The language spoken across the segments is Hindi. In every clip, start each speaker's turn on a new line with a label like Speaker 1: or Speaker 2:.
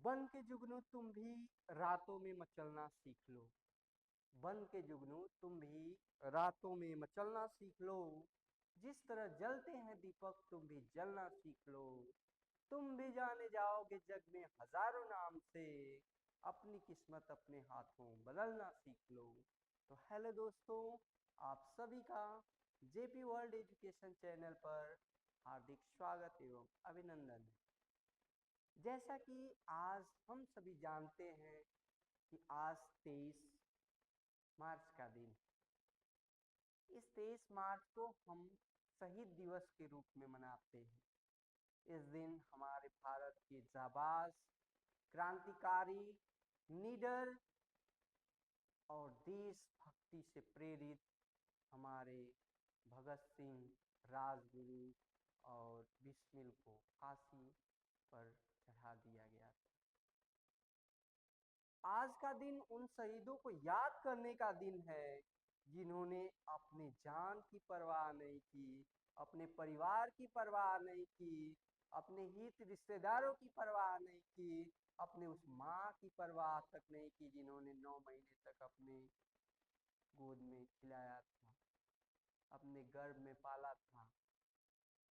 Speaker 1: बन के जुगनू तुम भी रातों में मचलना सीख लो। बन के जुगनू तुम भी रातों में मचलना सीख लो। जिस तरह जलते हैं दीपक तुम भी जलना सीख लो। तुम भी जाने जाओगे जग में हजारों नाम से। अपनी किस्मत अपने हाथों बदलना सीख लो। तो हेलो दोस्तों, आप सभी का जेपी वर्ल्ड एजुकेशन चैनल पर हार्दिक स्वागत एवं अभिनंदन है। जैसा कि आज हम सभी जानते हैं कि आज 23 मार्च का दिन। इस 23 मार्च को हम शहीद दिवस के रूप में मनाते हैं। इस दिन हमारे भारत के जाबाज क्रांतिकारी, निडर और देशभक्ति से प्रेरित हमारे भगत सिंह, राजगुरु और बिस्मिल को फांसी पर चढ़ा दिया गया था। आज का दिन उन शहीदों को याद करने का दिन है जिन्होंने अपनी जान की परवाह नहीं की, अपने परिवार की परवाह नहीं की, अपने हित रिश्तेदारों की परवाह नहीं की, अपने उस माँ की परवाह तक नहीं की जिन्होंने 9 महीने तक अपने गोद में खिलाया था, अपने गर्भ में पाला था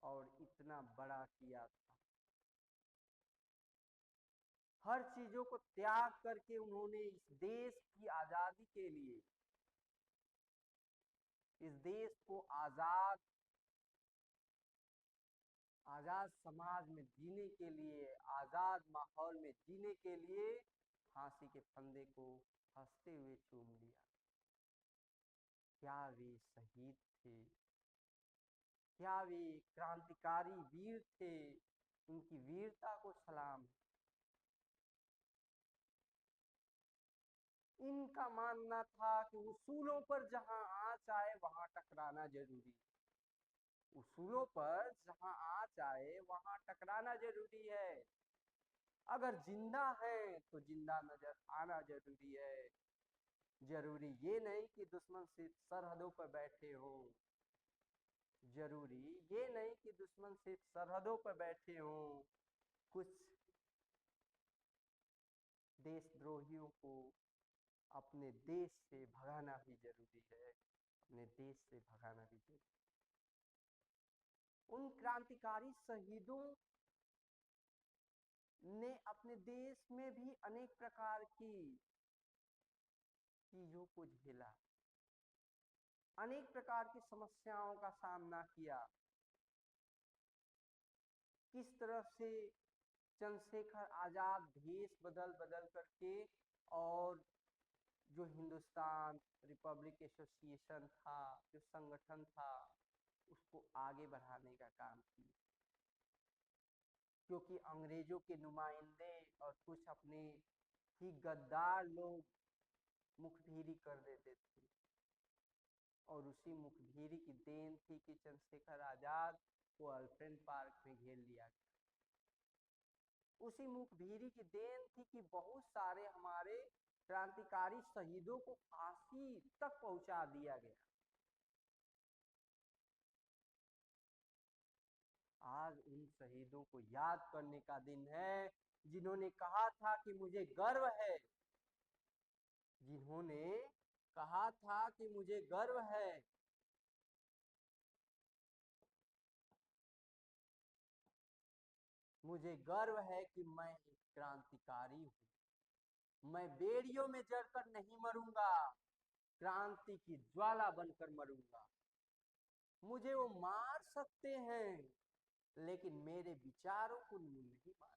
Speaker 1: और इतना बड़ा किया था। हर चीजों को त्याग करके उन्होंने इस देश की आजादी के लिए, इस देश को आजाद आजाद समाज में जीने के लिए, आजाद माहौल में जीने के लिए फांसी के फंदे को हंसते हुए चूम लिया। क्या वे शहीद थे, क्या वे क्रांतिकारी वीर थे। उनकी वीरता को सलाम। इनका मानना था कि उसूलों पर जहां आंच आए वहां टकराना जरूरी। उसूलों पर जहां आंच आए वहां टकराना जरूरी है। अगर जिंदा है तो जिंदा नजर आना जरूरी है। जरूरी ये नहीं कि दुश्मन सिर्फ सरहदों पर बैठे हो। जरूरी ये नहीं कि दुश्मन सिर्फ सरहदों पर बैठे हो। कुछ देशद्रोहियों को अपने देश से भगाना भी जरूरी है। अपने देश से भगाना भी जरूरी। उन क्रांतिकारी शहीदों ने अपने देश में भी अनेक प्रकार की चीजों को झेला, अनेक प्रकार की समस्याओं का सामना किया। किस तरह से चंद्रशेखर आजाद भेष बदल बदल करके और जो हिंदुस्तान रिपब्लिक एसोसिएशन था, जो संगठन था, उसको आगे बढ़ाने का काम किया। क्योंकि अंग्रेजों के नुमाइंदे और कुछ अपने ही गद्दार लोग मुखबिरी कर देते थे और उसी मुखबिरी की देन थी कि चंद्रशेखर आजाद को अल्फ्रेड पार्क में घेर लिया गया। उसी मुखबिरी की देन थी कि बहुत सारे हमारे क्रांतिकारी शहीदों को फांसी तक पहुंचा दिया गया। आज उन शहीदों को याद करने का दिन है जिन्होंने कहा था कि मुझे गर्व है, जिन्होंने कहा था कि मुझे गर्व है। मुझे गर्व है कि मैं एक क्रांतिकारी हूं। मैं बेड़ियों में जलकर नहीं मरूंगा, क्रांति की ज्वाला बनकर मरूंगा। मुझे वो मार सकते हैं लेकिन मेरे विचारों को नहीं मार।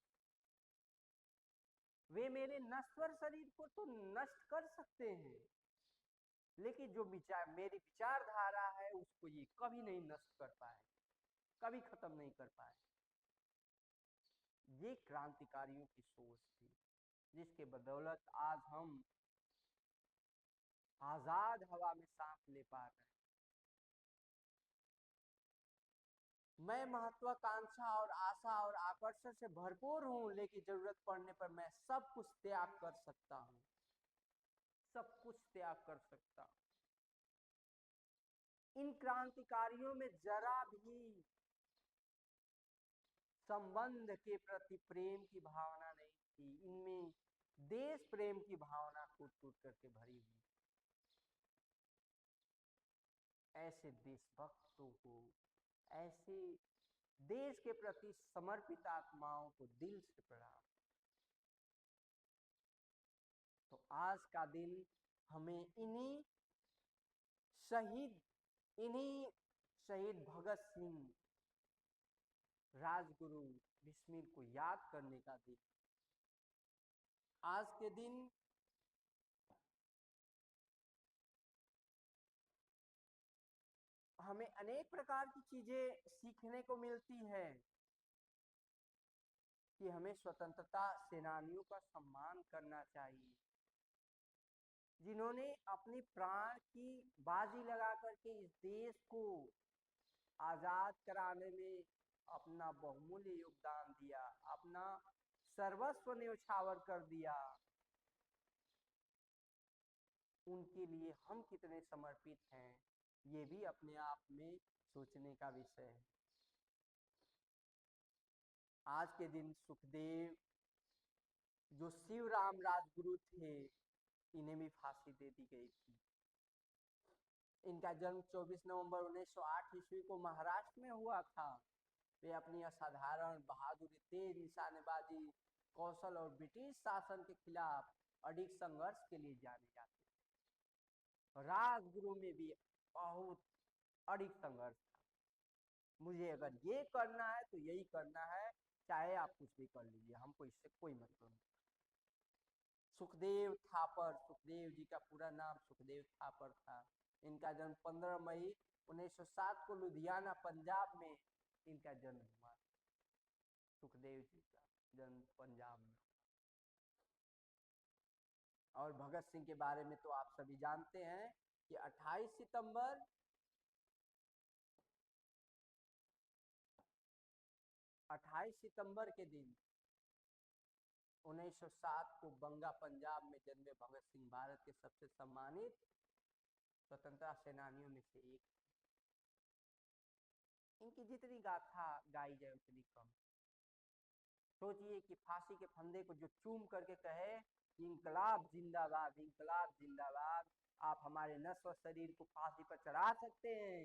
Speaker 1: वे मेरे नश्वर शरीर को तो नष्ट कर सकते हैं लेकिन जो विचार मेरी विचारधारा है उसको ये कभी नहीं नष्ट कर पाए, कभी खत्म नहीं कर पाए। ये क्रांतिकारियों की सोच थी जिसके बदौलत आज हम आजाद हवा में सांस ले पा रहे हैं। मैं महत्वाकांक्षा और आशा और आकर्षण से भरपूर हूं लेकिन जरूरत पड़ने पर मैं सब कुछ त्याग कर सकता हूं, सब कुछ त्याग कर सकता हूं। इन क्रांतिकारियों में जरा भी संबंध के प्रति प्रेम की भावना नहीं, थी, इनमें देश प्रेम की भावना कूट कूट करके भरी हुई। ऐसे देशभक्तों को, ऐसे देश के प्रति समर्पित आत्माओं को दिल से प्रणाम। तो आज का दिन हमें इन्हीं शहीद भगत सिंह, राजगुरु बिस्मिल को याद करने का दिन। आज के दिन हमें अनेक प्रकार की चीजें सीखने को मिलती है कि हमें स्वतंत्रता सेनानियों का सम्मान करना चाहिए, जिन्होंने अपनी प्राण की बाजी लगा करके इस देश को आजाद कराने में अपना बहुमूल्य योगदान दिया, अपना सर्वस्व न्यौछावर कर दिया। उनके लिए हम कितने समर्पित हैं, ये भी अपने आप में सोचने का विषय है। आज के दिन सुखदेव, जो शिवराम राजगुरु थे, इन्हें भी फांसी दे दी गई थी। इनका जन्म 24 नवंबर 1908 ईस्वी को महाराष्ट्र में हुआ था। वे अपनी असाधारण बहादुरी, तेज निशानेबाजी, कौशल और ब्रिटिश शासन के खिलाफ अडिग संघर्ष के लिए जाने जाते थे। राजगुरु में भी बहुत अडिग संघर्ष था। मुझे अगर ये करना है तो यही करना है, चाहे आप कुछ भी कर लीजिए, हमको इससे कोई मतलब नहीं। सुखदेव थापर, सुखदेव जी का पूरा नाम सुखदेव थापर था। इनका जन्म 15 मई 1907 को लुधियाना पंजाब में इनका जन्म हुआ। सुखदेव जी का जन्म पंजाब में। और भगत सिंह के बारे में तो आप सभी जानते हैं कि 28 सितंबर के दिन 1907 को बंगा पंजाब में जन्मे भगत सिंह भारत के सबसे सम्मानित स्वतंत्रता सेनानियों में से एक। इनकी जितनी गाथा गाई जाए उतनी कम। सोचिए कि फांसी के फंदे को जो चूम करके कहे इंकलाब जिंदाबाद, इंकलाब जिंदाबाद, आप हमारे नश्वर शरीर को फांसी पर चढ़ा सकते हैं,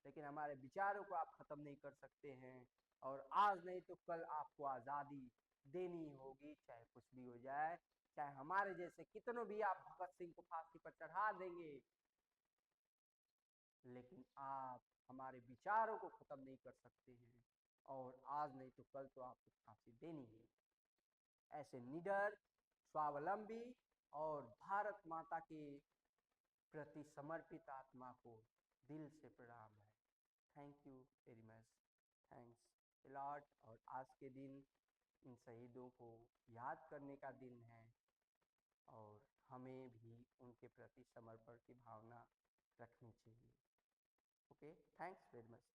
Speaker 1: लेकिन हमारे विचारों को आप खत्म नहीं कर सकते हैं। और आज नहीं तो कल आपको आजादी देनी होगी, चाहे कुछ भी हो जाए, चाहे हमारे जैसे कितनों भी आप भगत सिंह को फांसी पर चढ़ा देंगे, लेकिन आप हमारे विचारों को खत्म नहीं कर सकते हैं। और आज नहीं तो कल तो आपको फांसी देनी है। ऐसे निडर, स्वावलंबी और भारत माता के प्रति समर्पित आत्मा को दिल से प्रणाम है। Thank you very much, thanks a lot. और आज के दिन इन शहीदों को याद करने का दिन है, और हमें भी उनके प्रति समर्पण की भावना रखनी चाहिए। Okay, thanks very much.